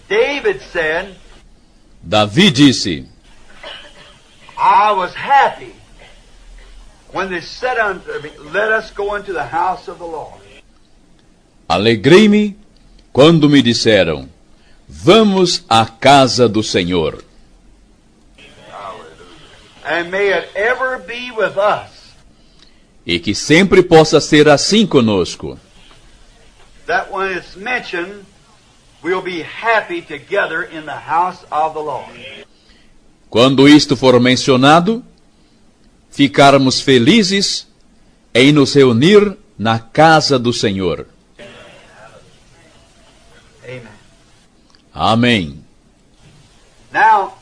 David said, Davi disse: I was happy when they said unto me, let us go into the house of the Lord. Alegrei-me quando me disseram: vamos à casa do Senhor. And may it ever be with us. E que sempre possa ser assim conosco. That when it's mentioned, we'll be happy together in the house of the Lord. Quando isto for mencionado, ficarmos felizes em nos reunir na casa do Senhor. Amen. Amém. Now,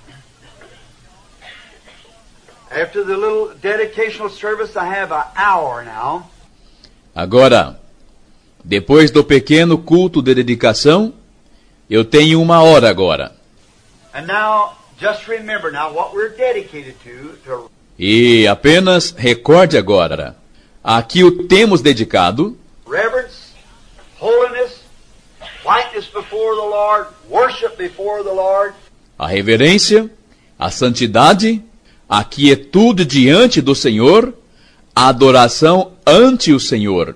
after the little dedicational service, I have an hour now. Agora, depois do pequeno culto de dedicação, eu tenho 1 hora agora. And now, just remember now what we're dedicated to E apenas recorde agora, aqui o temos dedicado: reverence, holiness, whiteness before the Lord, worship before the Lord, a reverência, a santidade, a quietude diante do Senhor, a adoração ante o Senhor.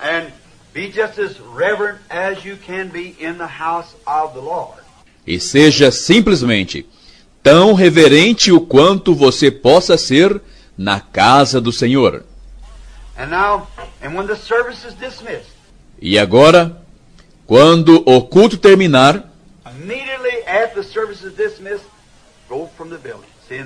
and be just as reverent as you can be in the house of the Lord. E seja simplesmente tão reverente o quanto você possa ser na casa do Senhor. And now, and when the service is dismissed, E agora, quando o culto terminar, immediately after the service is dismissed, go from the building. See,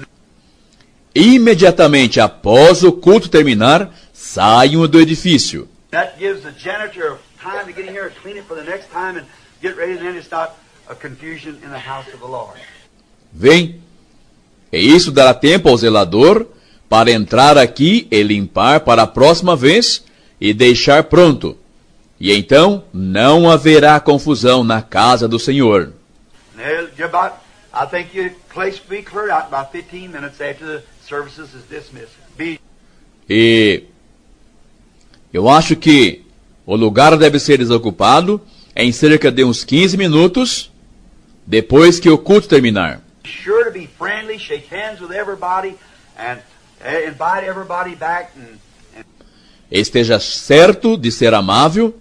imediatamente após o culto terminar, saiam do edifício. that gives the janitor time to get in here and clean it for the next time and get ready, and then it's not a confusion in the house of the Lord. Vem. E isso dará tempo ao zelador para entrar aqui e limpar para a próxima vez e deixar pronto. E então não haverá confusão na casa do Senhor. I think your place will be cleared out in about 15 minutes after the services is dismissed. E eu acho que o lugar deve ser desocupado em cerca de uns 15 minutos depois que o culto terminar. Be sure to be friendly, shake hands with everybody, and invite everybody back. Esteja certo de ser amável,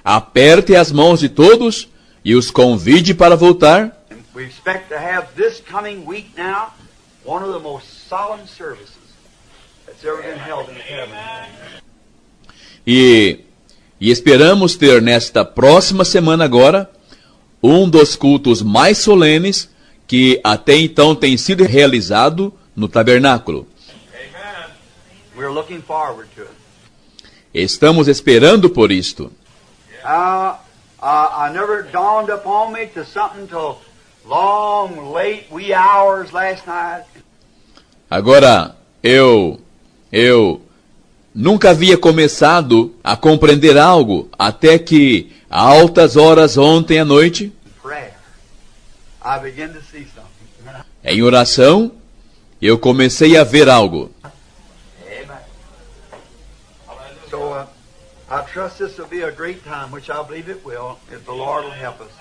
aperte as mãos de todos e os convide para voltar. And we expect to have this coming week now one of the most solemn services that's ever been held in heaven. E esperamos ter nesta próxima semana agora um dos cultos mais solenes que até então tem sido realizado no tabernáculo. We're looking forward to it. Estamos esperando por isto. I never dawned upon me to something till long, late, wee hours last night. Agora, eu nunca havia começado a compreender algo até que, a altas horas ontem à noite, Prayer. I began to see something. em oração, eu comecei a ver algo. Amen. So I trust this will be a great time, which I believe it will, if the Lord will help us.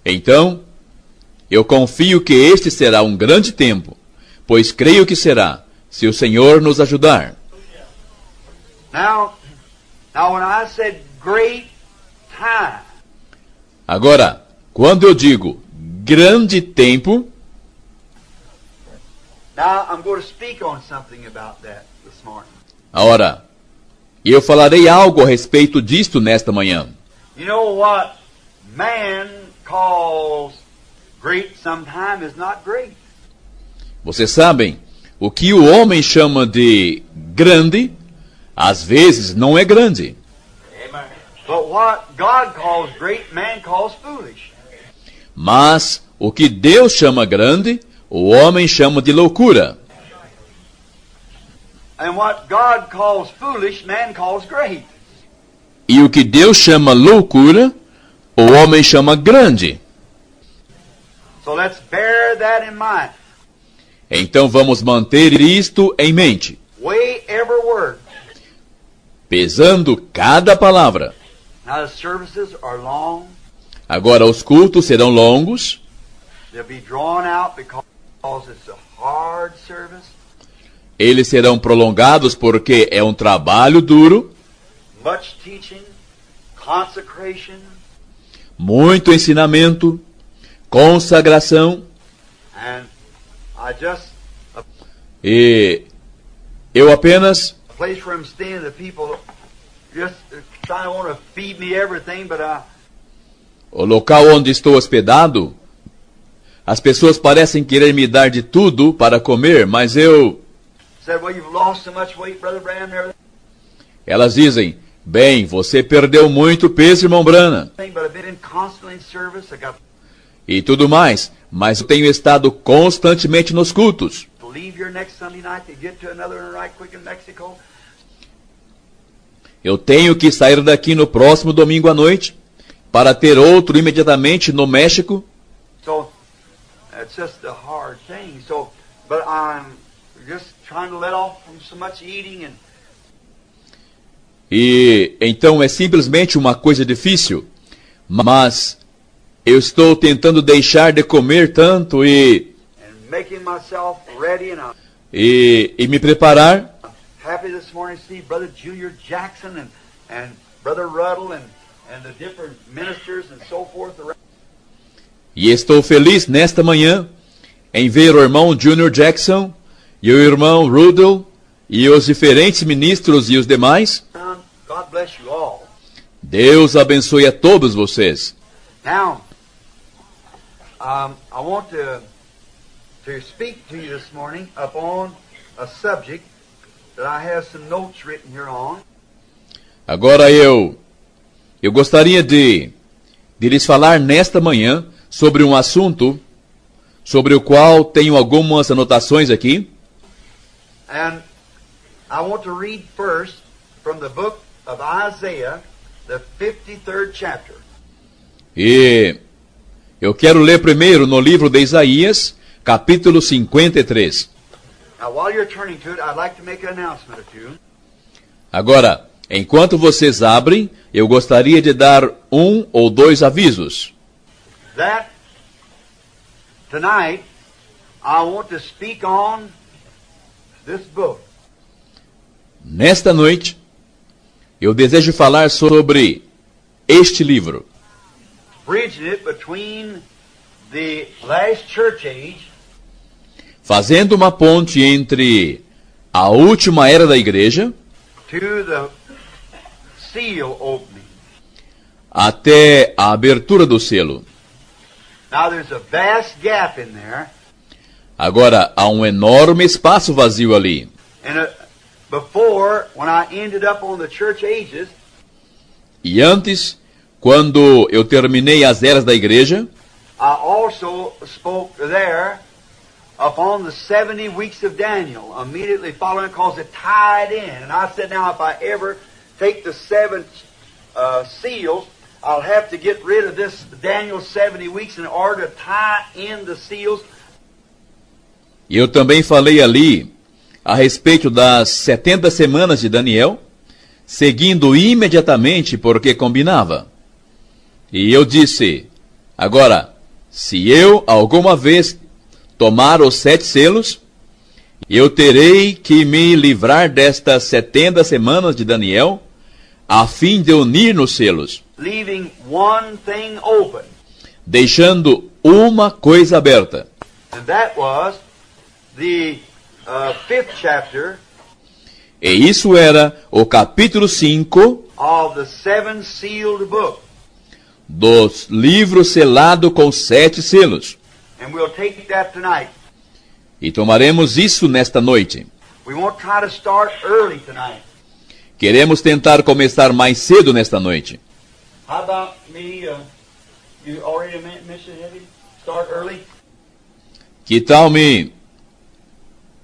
Então, eu confio que este será um grande tempo, pois creio que será, se o Senhor nos ajudar. Now when I said great time, Agora, quando eu digo grande tempo, now I'm going to speak on something about that this morning. ora, eu falarei algo a respeito disto nesta manhã. You know what man calls great sometime is not great. Vocês sabem, o que o homem chama de grande, às vezes não é grande. But what God calls great, man calls foolish. Mas o que Deus chama grande, o homem chama de loucura. And what God calls foolish, man calls great. E o que Deus chama loucura, o homem chama grande. So let's bear that in mind. Então vamos manter isto em mente, Weigh every word. pesando cada palavra. Now the services are long. Agora os cultos serão longos. They'll be drawn out because it's a hard service. Eles serão prolongados porque é um trabalho duro. Much teaching, consecration. Muito ensinamento, consagração. And I just E eu apenas a place where I'm staying, the people just kind of want to feed me everything, but o local onde estou hospedado, as pessoas parecem querer me dar de tudo para comer, mas eu... said, well, you've lost so much weight, Brother Branham, and everything, Elas dizem, bem, você perdeu muito peso, irmão Branham, but I've been in constantly in service. I got e tudo mais, mas eu tenho estado constantemente nos cultos. to leave here next Sunday night to get to another one right quick in Mexico. Eu tenho que sair daqui no próximo domingo à noite para ter outro imediatamente no México. So it's just a hard thing. So, but I'm just trying to let off from so much eating and E então é simplesmente uma coisa difícil, mas eu estou tentando deixar de comer tanto making myself ready, and I'm e me preparar. happy this morning to see Brother Junior Jackson and Brother Ruddle and the different ministers and so forth around. E estou feliz nesta manhã em ver o irmão Junior Jackson e o irmão Rudel e os diferentes ministros e os demais. God bless you all. Deus abençoe a todos vocês. Now, I want to speak to you this morning upon a subject that I have some notes written here on. Agora eu gostaria de lhes falar nesta manhã sobre um assunto sobre o qual tenho algumas anotações aqui. And I want to read first from the book of Isaiah, the 53rd chapter. E eu quero ler primeiro no livro de Isaías, capítulo 53. Now, while you're turning to it, I'd like to make an announcement or two. Agora, enquanto vocês abrem, eu gostaria de dar um ou dois avisos. That tonight I want to speak on this book. Nesta noite, eu desejo falar sobre este livro, Bridging it between the last church age fazendo uma ponte entre a última era da igreja to the seal opening. até a abertura do selo. Now there's a vast gap in there, Agora, há um enorme espaço vazio ali. and before, when I ended up on the church ages, E antes, quando eu terminei as eras da igreja, I also spoke there upon the 70 weeks of Daniel, immediately following, because it tied in. And I said, now if I ever take the seven seals, I'll have to get rid of this Daniel 70 weeks in order to tie in the seals. e eu também falei ali a respeito das 70 semanas de Daniel, seguindo imediatamente porque combinava. E eu disse, agora, se eu alguma vez tomar os 7 selos, eu terei que me livrar destas 70 semanas de Daniel, a fim de unir nos selos, Leaving one thing open, deixando uma coisa aberta. and that was the 5th chapter E isso era o capítulo 5 of the 7 sealed book. dos livros selado com 7 selos. And we'll take that tonight. E tomaremos isso nesta noite. We won't try to start early tonight. Queremos tentar começar mais cedo nesta noite. How about me? You already mentioned it? Start early? Que tal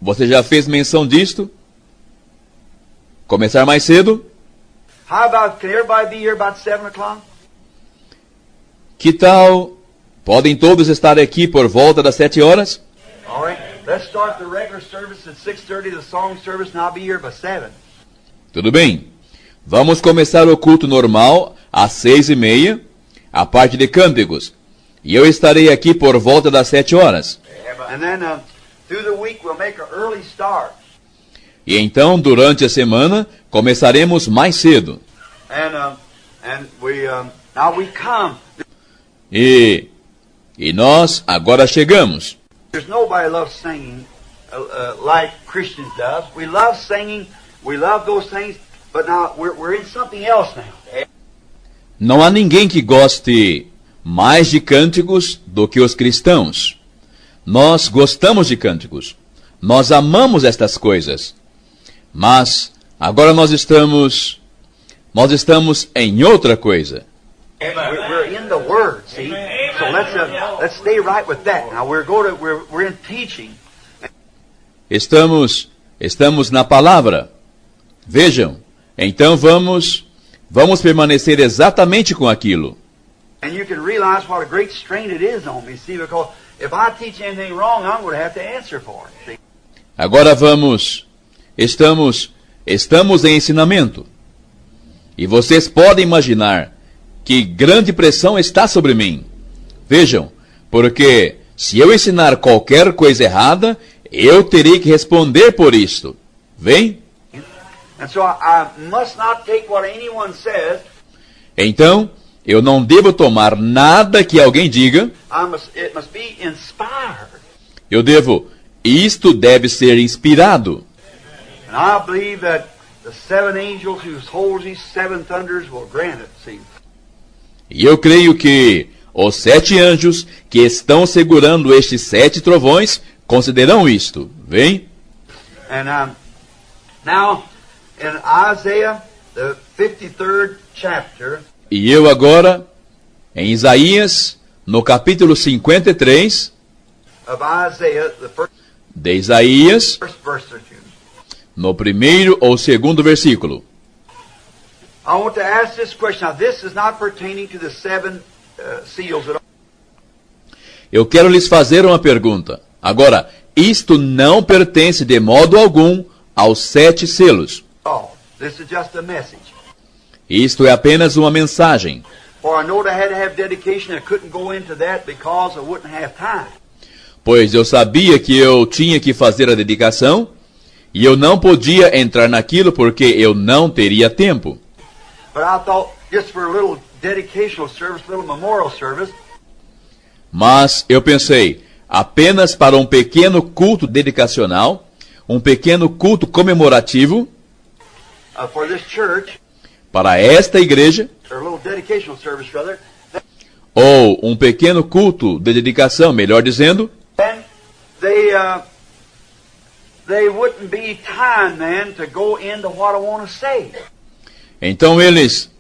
Você já fez menção disto? Começar mais cedo? How about, can everybody be here about 7 o'clock? Que tal? Podem todos estar aqui por volta das 7 horas? All right. Let's start the regular service at 6:30, the song service, and I'll be here by 7. Tudo bem. Vamos começar o culto normal às 6:30. a parte de cânticos. E eu estarei aqui por volta das 7 horas. And then through the week we'll make an early start. E então, durante a semana, começaremos mais cedo. And now we come. E nós agora chegamos. There's nobody loves singing like Christians does. We love singing, we love those things, but now we're in something else now. Não há ninguém que goste mais de cânticos do que os cristãos. Nós gostamos de cânticos. Nós amamos estas coisas. Mas agora nós estamos em outra coisa. We're in the Word, see? So let's stay right with that. Now we're in teaching. Estamos na palavra. Vejam, então vamos permanecer exatamente com aquilo. And you can realize what a great strain it is on me, see, because if I teach anything wrong, I'm going to have to answer for it, see? Agora estamos em ensinamento. E vocês podem imaginar que grande pressão está sobre mim. Vejam, porque se eu ensinar qualquer coisa errada, eu terei que responder por isto. Vem? And so I must not take what anyone says. Então, eu não devo tomar nada que alguém diga. It must be inspired. Isto deve ser inspirado. And I believe that the 7 angels who hold these 7 thunders will grant it, see? E eu creio que os 7 anjos que estão segurando estes 7 trovões consideram isto. Vem? And now, in Isaiah, the 53rd chapter, e eu agora, em Isaías, no capítulo 53, of Isaiah, de Isaías, first verse or two, no primeiro ou segundo versículo. I want to ask this question. Now, this is not pertaining to the 7 seals at all. Eu quero lhes fazer uma pergunta. Agora, isto não pertence de modo algum aos 7 selos. Oh, this is just a message. Isto é apenas uma mensagem. For I know that I had to have dedication. I couldn't go into that because I wouldn't have time. Pois eu sabia que eu tinha que fazer a dedicação, e eu não podia entrar naquilo porque eu não teria tempo. But I thought, just for a little dedicational service, a little memorial service, mas eu pensei, apenas para um pequeno culto dedicacional, um pequeno culto comemorativo, for this church, para esta igreja, or a little dedicational service rather, ou um pequeno culto de dedicação, melhor dizendo, then they wouldn't be time then to go into what I want to say. Então eles,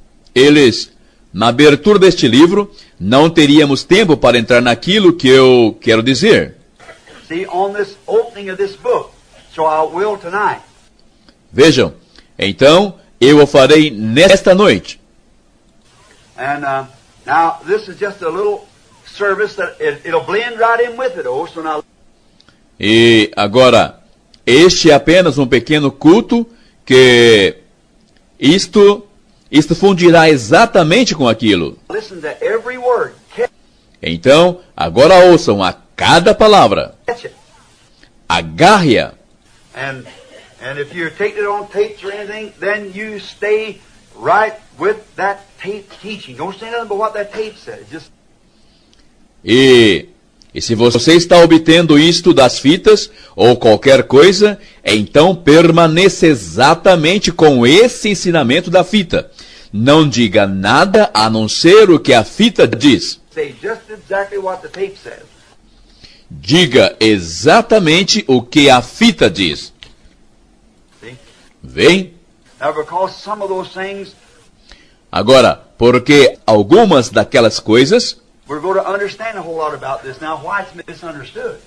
na abertura deste livro, não teríamos tempo para entrar naquilo que eu quero dizer. See, on this opening of this book, so I will tonight. Vejam, então eu o farei nesta noite. And now this is just a little service that it'll blend right in with it. Oh, so now. E agora, este é apenas um pequeno culto que isto fundirá exatamente com aquilo. Listen to every word. Então, agora ouçam a cada palavra. Catch it. Agarre-a. And if you're taking it on tapes or anything, then you stay right with that tape teaching. Don't say nothing but what that tape says. Just. E se você está obtendo isto das fitas ou qualquer coisa, então permaneça exatamente com esse ensinamento da fita. Não diga nada a não ser o que a fita diz. Say just exactly what the tape says. Diga exatamente o que a fita diz. See? Vem? Now, because some of those things, Agora, porque algumas daquelas coisas, we're going to understand a whole lot about this now. Why it's misunderstood?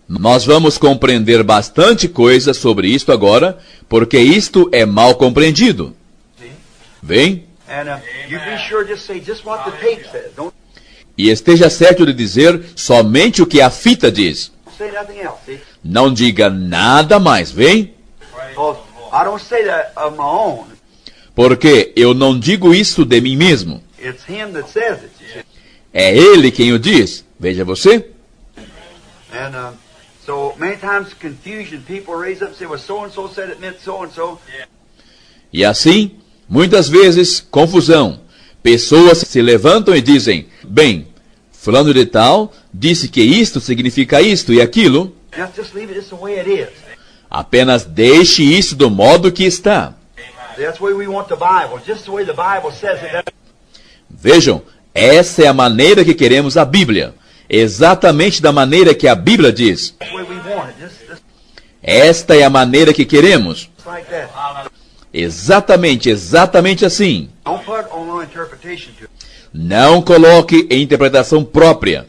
nós vamos compreender bastante coisa sobre isto agora, porque isto é mal compreendido. See? Vem? And you be sure just say just what the tape says. Don't E esteja certo de dizer somente o que a fita diz. say nothing else. See? Não diga nada mais, vem? Because I don't say that of my own. Porque eu não digo isso de mim mesmo. It's him that says it. É ele quem o diz. Veja você. And so many times confusion, people raise up and say, well, so-and-so said it meant so-and-so. E assim, muitas vezes, confusão. Pessoas se levantam e dizem, bem, fulano de tal disse que isto significa isto e aquilo. Just leave it just the way it is. Apenas deixe isso do modo que está. That's the way we want the Bible, just the way the Bible says it. Vejam, essa é a maneira que queremos a Bíblia. Exatamente da maneira que a Bíblia diz. That's the way we want it, just Esta é a maneira que queremos. like that. Exatamente assim. Don't put on no interpretation to it. Não coloque em interpretação própria.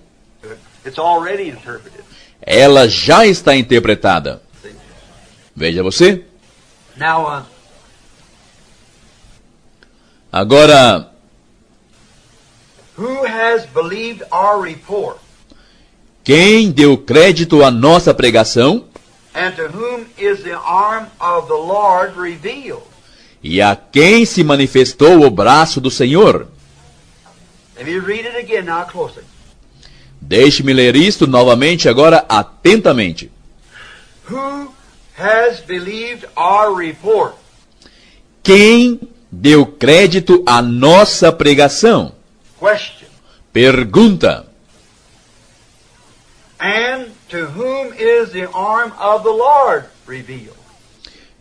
It's already interpreted. Ela já está interpretada. Veja você. Now, Agora, who has believed our report, quem deu crédito à nossa pregação and to whom is the arm of the Lord revealed? e a quem se manifestou o braço do Senhor? Let me read it again now closely. Deixe-me ler isto novamente agora atentamente. Who has believed our report? Quem deu crédito à nossa pregação? Question. Pergunta. And to whom is the arm of the Lord revealed?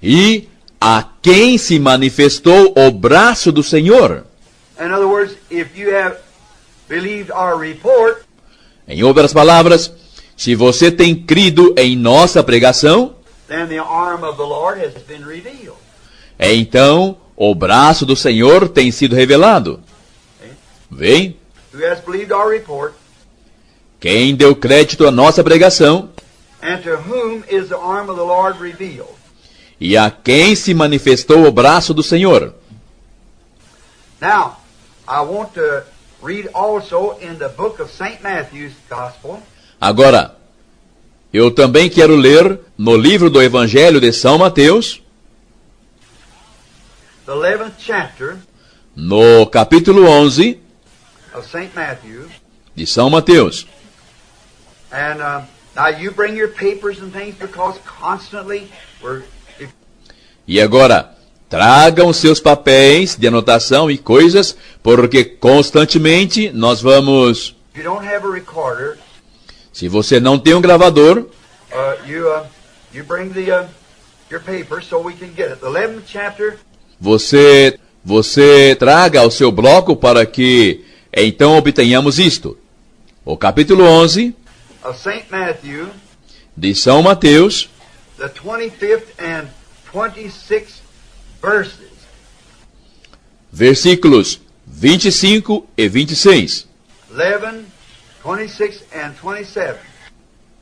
E a quem se manifestou o braço do Senhor? In other words, if you have believed our report, Em outras palavras, se você tem crido em nossa pregação, then the arm of the Lord has been revealed. então o braço do Senhor tem sido revelado. Vem? Who has believed our report, Quem deu crédito à nossa pregação and to whom is the arm of the Lord revealed? e a quem se manifestou o braço do Senhor? Now, I want to read also in the book of St. Matthew's Gospel, Agora, eu também quero ler no livro do Evangelho de São Mateus, the 11th chapter no capítulo 11 of St. Matthew. de São Mateus. And now you bring your papers and things because constantly E agora, tragam seus papéis de anotação e coisas, porque constantemente nós vamos... if you don't have a recorder, Se você não tem um gravador, you bring the your papers so we can get it. The 11th chapter você traga ao seu bloco para que então obtenhamos isto. O capítulo 11 of St. Matthew, de São Mateus, the 25th and 26th verses. versículos 25 e 26. 11, 26, and 27.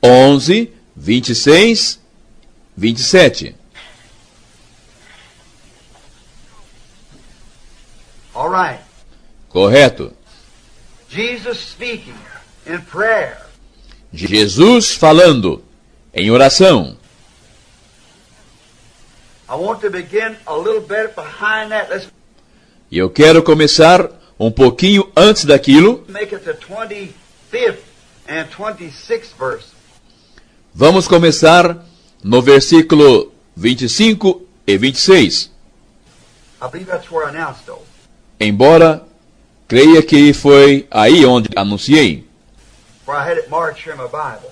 11, 26, 27. All right. Correto. Jesus speaking in prayer. Jesus falando em oração. I want to begin a little bit behind that. Let's E eu quero começar um pouquinho antes daquilo. make it the 25th and 26th verse. Vamos começar no versículo 25 e 26. I believe that's where I announced though. Embora creia que foi aí onde anunciei. For I had it marked here in my Bible.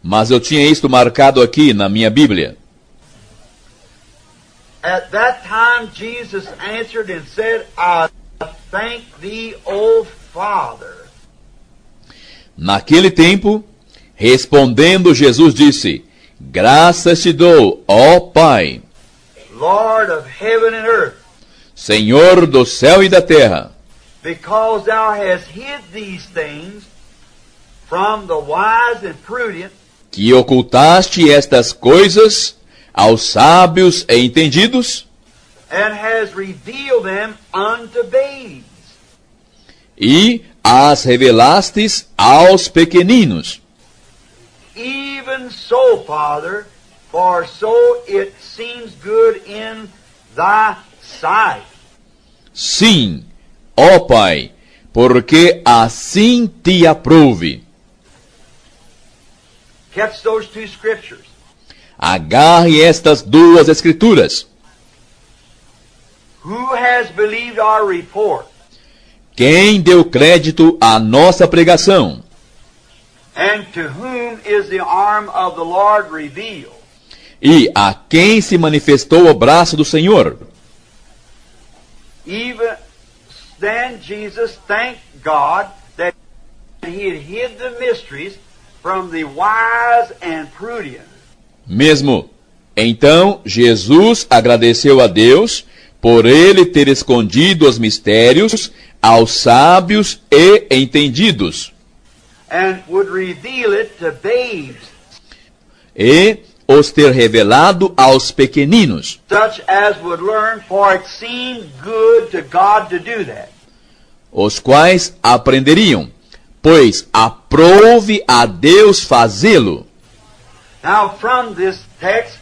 Mas eu tinha isto marcado aqui na minha Bíblia. At that time Jesus answered and said, I thank thee, O Father. Naquele tempo, respondendo, Jesus disse: Graças te dou, ó Pai, Lord of heaven and earth, Senhor do céu e da terra, because thou hast hid these things from the wise and prudent, que ocultaste estas coisas aos sábios e entendidos, and hast revealed them unto babes. e as revelastes aos pequeninos. Even so, Father, for so it seems good in thy sight. Sim, ó Pai, porque assim te aprouve. Catch those two scriptures. Agarre estas duas escrituras. Who has believed our report? Quem deu crédito à nossa pregação? And to whom is the arm of the Lord revealed? E a quem se manifestou o braço do Senhor? Even then Jesus thanked God that he had hid the mysteries from the wise and prudent. Mesmo então, Jesus agradeceu a Deus por ele ter escondido os mistérios aos sábios e entendidos, And would reveal it to babes, e os ter revelado aos pequeninos, such as would learn, for it seemed good to God to do that. os quais aprenderiam, pois aprouve a Deus fazê-lo. Now from this text,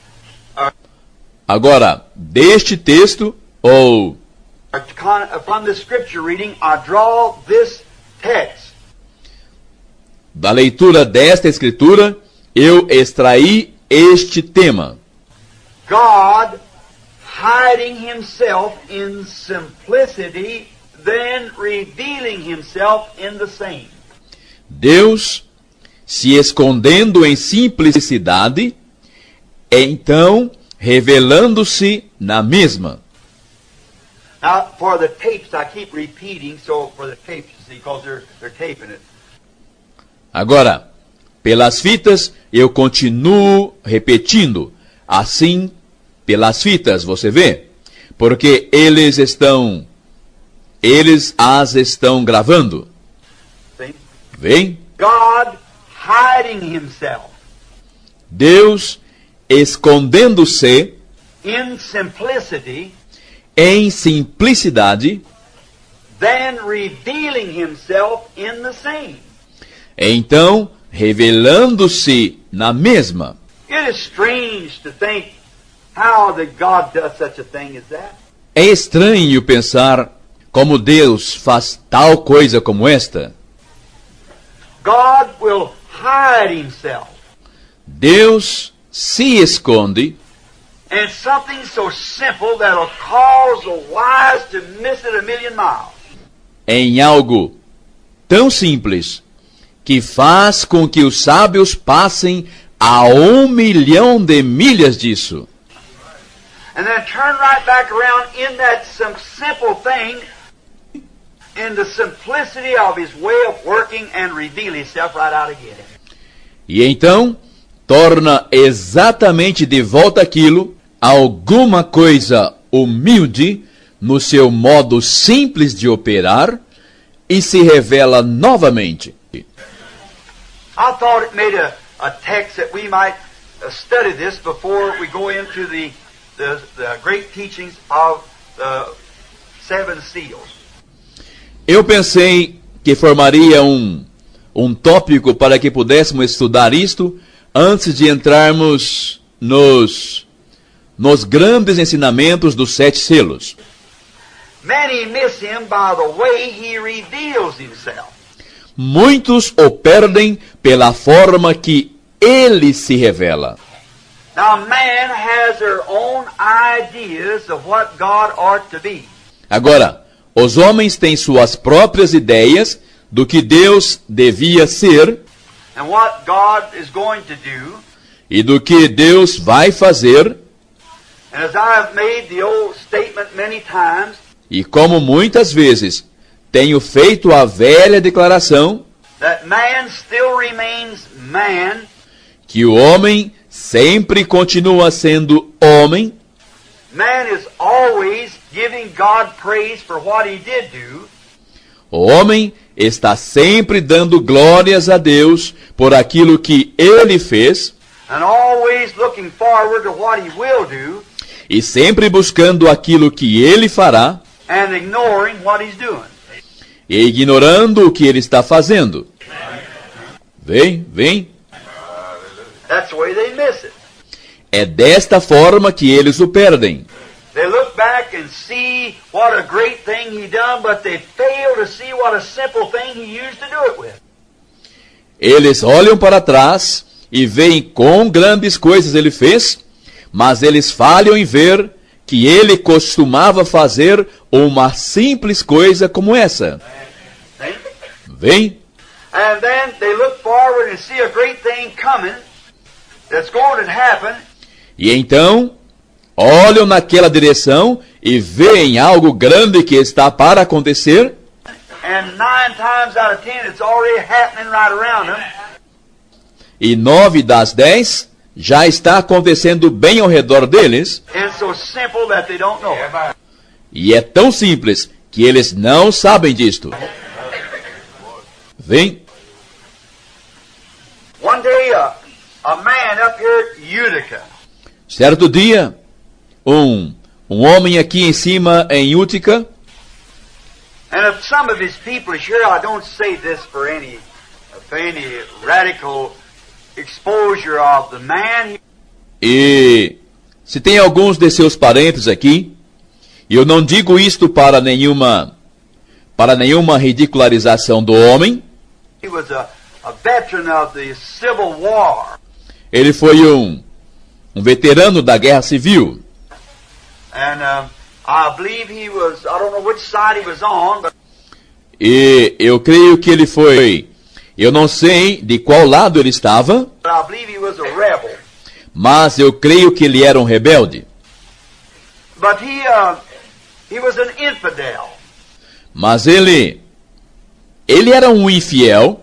Agora, deste texto, ou from the scripture reading, I draw this text. da leitura desta escritura, eu extraí este tema. God hiding himself in simplicity, then revealing himself in the same. Deus se escondendo em simplicidade, então revelando-se na mesma. Now, for the tapes, I keep repeating, so for the tapes, you see, because they're taping it. Agora, pelas fitas, eu continuo repetindo. Assim, pelas fitas, você vê? Porque eles as estão gravando. See? Vem? God hiding himself Deus escondendo-se in simplicity, em simplicidade, then revealing himself in the same. então revelando-se na mesma. It is strange to think how that God does such a thing as that. É estranho pensar como Deus faz tal coisa como esta. God will hide himself. Deus se esconde And something so simple that'll cause the wise to miss it a million miles. em algo tão simples que faz com que os sábios passem a 1 milhão de milhas disso. And then turn right back around in that some simple thing, in the simplicity of his way of working, and reveal himself right out again. E então torna exatamente de volta aquilo, alguma coisa humilde no seu modo simples de operar, e se revela novamente. I thought it made a text that we might study this before we go into the great teachings of the seven seals. Eu pensei que formaria um tópico para que pudéssemos estudar isto antes de entrarmos nos grandes ensinamentos dos 7 selos. Many miss him by the way he reveals himself. Muitos o perdem pela forma que ele se revela. Now man has their own ideas of what God ought to be. Agora, os homens têm suas próprias ideias do que Deus devia ser And what God is going to do. e do que Deus vai fazer. And as I have made the old statement many times, E como muitas vezes tenho feito a velha declaração that man still remains man, que o homem sempre continua sendo homem, man is always giving God praise for what he did do, o homem está sempre dando glórias a Deus por aquilo que ele fez and always looking forward to what he will do, e sempre buscando aquilo que ele fará and ignoring what he's doing. e ignorando o que ele está fazendo. Vem. That's the way they miss it. É desta forma que eles o perdem. They look back back and see what a great thing he done, but they fail to see what a simple thing he used to do it with. Eles olham para trás e veem quão grandes coisas ele fez, mas eles falham em ver que ele costumava fazer uma simples coisa como essa. Vem? And then they look forward and see a great thing coming that's going to happen. E então, olham naquela direção e veem algo grande que está para acontecer. And 9 times out of 10 it's already happening right around them. E 9 das 10 já está acontecendo bem ao redor deles. And so simple that they don't know it. E é tão simples que eles não sabem disto. Vem. One day a man up here at Utica. Certo dia, um homem aqui em cima em Utica. And if some of his people is here, I don't say this for any radical exposure of the man. E se tem alguns de seus parentes aqui, e eu não digo isto para nenhuma ridicularização do homem. He was a veteran of the Civil War. Ele foi um veterano da Guerra Civil. And I believe he was, I don't know which side he was on, but E eu creio que ele foi, eu não sei de qual lado ele estava, I believe he was a rebel. mas eu creio que ele era um rebelde. But he was an infidel. Mas ele era um infiel.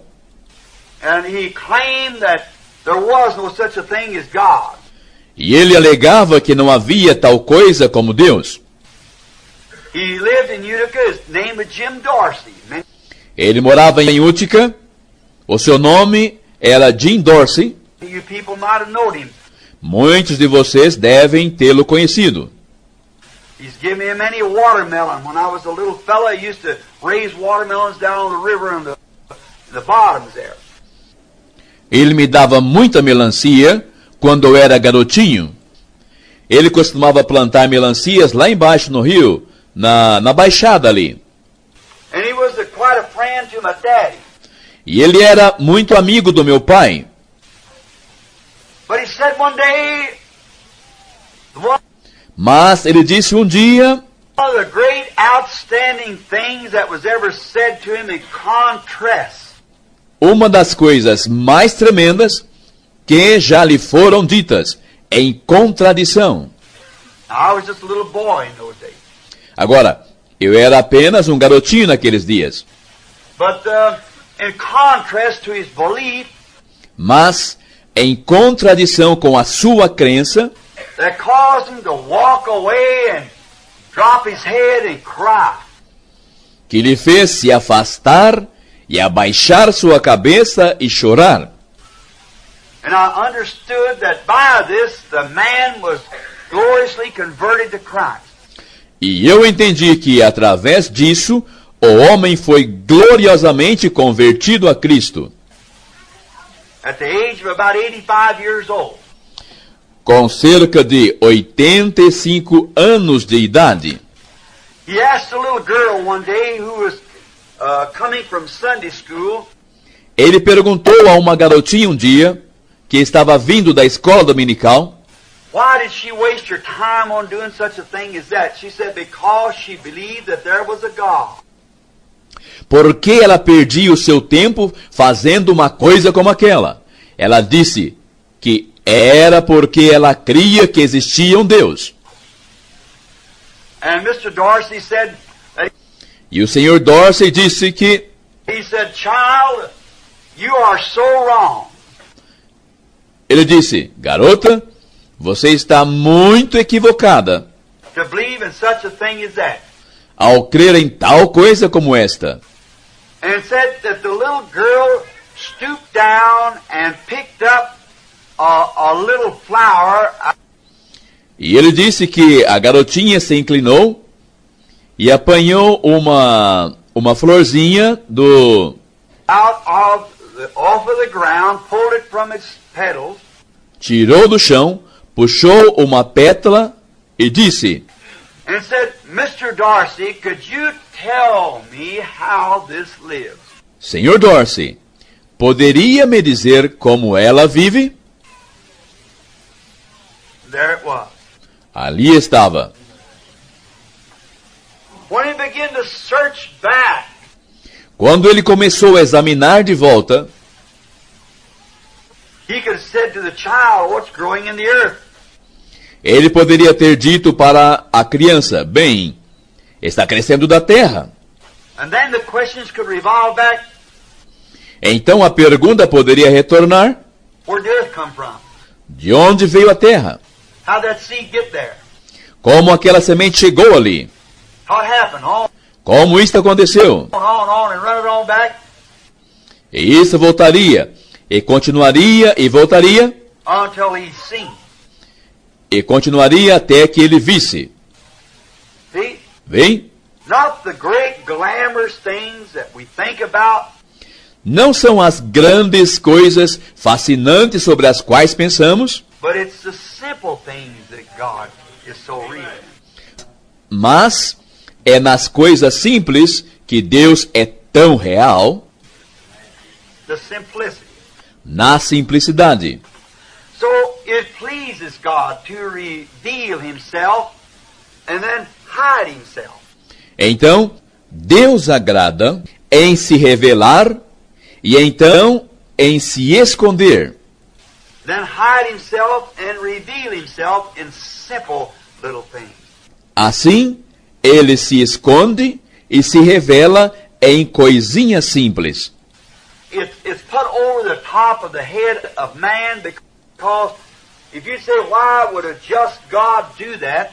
And he claimed that there was no such a thing as God. E ele alegava que não havia tal coisa como Deus. He lived in Utica. His name was Jim Dorsey. Ele morava em Utica. O seu nome era Jim Dorsey. You people might have known him. Muitos de vocês devem tê-lo conhecido. He's given me many watermelon. When I was a little fella, I used to raise watermelons down the river in the bottoms there. Ele me dava muita melancia quando eu era garotinho. Ele costumava plantar melancias lá embaixo no rio, na baixada ali. And he was quite a friend to my daddy. E ele era muito amigo do meu pai. But he said one day, Mas ele disse um dia, one of the great outstanding things that was ever said to him in contrast. uma das coisas mais tremendas que já lhe foram ditas em contradição. Now, I was just a little boy in those days. Agora, eu era apenas um garotinho naqueles dias. But in contrast to his belief, Mas, em contradição com a sua crença, that caused him to walk away and drop his head and cry. que lhe fez se afastar e abaixar sua cabeça e chorar. And I understood that by this the man was gloriously converted to Christ. E eu entendi que, através disso, o homem foi gloriosamente convertido a Cristo. At the age of about 85 years old. Com cerca de 85 anos de idade. He asked a little girl one day who was coming from Sunday school, Ele perguntou a uma garotinha um dia, que estava vindo da escola dominical, why did she waste her time on doing such a thing as that? She said because she believed that there was a God. por que ela perdia o seu tempo fazendo uma coisa como aquela. Ela disse que era porque ela cria que existia um Deus. And Mr. Dorsey said, E o Sr. Dorsey disse que, he said, child, you are so wrong. ele disse, garota, você está muito equivocada To believe in such a thing as that. ao crer em tal coisa como esta. And said that the little girl stooped down and picked up a little flower E ele disse que a garotinha se inclinou e apanhou uma florzinha off of the ground, pulled it from its petals, tirou do chão, puxou uma pétala e disse, and said, Mr. Darcy, could you tell me how this lives? Senhor Dorsey, poderia me dizer como ela vive? There it was. Ali estava. When he began to search back, Quando ele começou a examinar de volta, he could have said to the child, what's growing in the earth? ele poderia ter dito para a criança, bem, está crescendo da terra. And then the questions could revolve back, Então a pergunta poderia retornar, where did earth come from? de onde veio a terra? How did that seed get there? Como aquela semente chegou ali? How it happened? On, Como isto aconteceu? and run it on back E isso voltaria, e continuaria, e voltaria, until he's seen. e continuaria até que ele visse. See? Bem, Not the great glamorous things that we think about, não são as grandes coisas fascinantes sobre as quais pensamos, but it's the simple things that God is so real. mas é nas coisas simples que Deus é tão real, The simplicity. na simplicidade. So it pleases God to reveal himself and then hide himself. Então, Deus agrada em se revelar e então em se esconder. Then hide himself and reveal himself in simple little things. Assim, ele se esconde e se revela em coisinhas simples. It's put over the top of the head of man because if you say, why would a just God do that?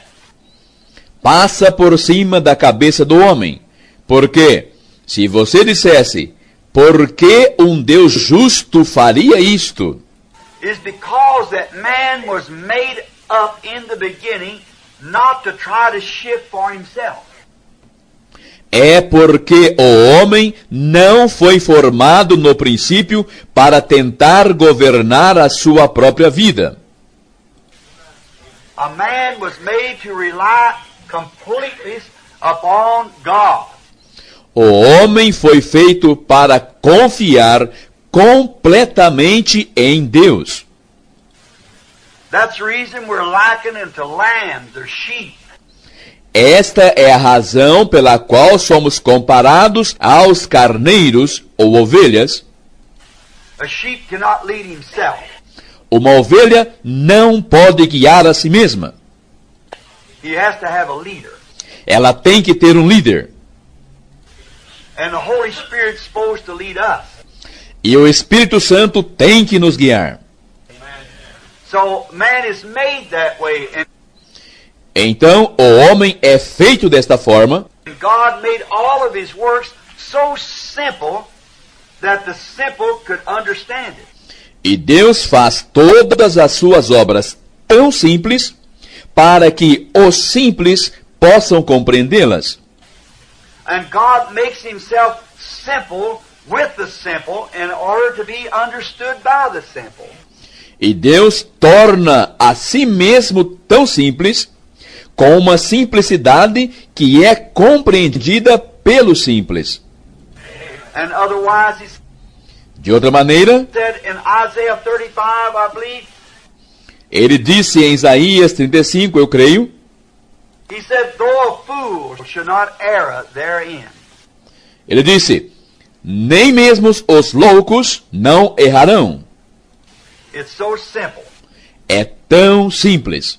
Passa por cima da cabeça do homem. Porque, se você dissesse, por que um Deus justo faria isto? Is because that man was made up in the beginning not to try to shift for himself. É porque o homem não foi formado no princípio para tentar governar a sua própria vida. A man was made to rely completely upon God. O homem foi feito para confiar completamente em Deus. That's the reason we're likening to lambs or sheep. Esta é a razão pela qual somos comparados aos carneiros ou ovelhas. A sheep cannot lead himself. Uma ovelha não pode guiar a si mesma. He has to have a leader. Ela tem que ter um líder. And the Holy Spirit's supposed to lead us. E o Espírito Santo tem que nos guiar. So man is made that way, and Então, o homem é feito desta forma, God made all of his works so simple that the simple could understand it. e Deus faz todas as suas obras tão simples para que os simples possam compreendê-las. And God makes himself simple with the simple in order to be understood by the simple. E Deus torna a si mesmo tão simples, com uma simplicidade que é compreendida pelo simples. And otherwise, he De outra maneira, said in Isaiah 35, I believe, ele disse em Isaías 35, eu creio, he said, though a fool should not err therein. ele disse, nem mesmo os loucos não errarão. It's so simple. É tão simples.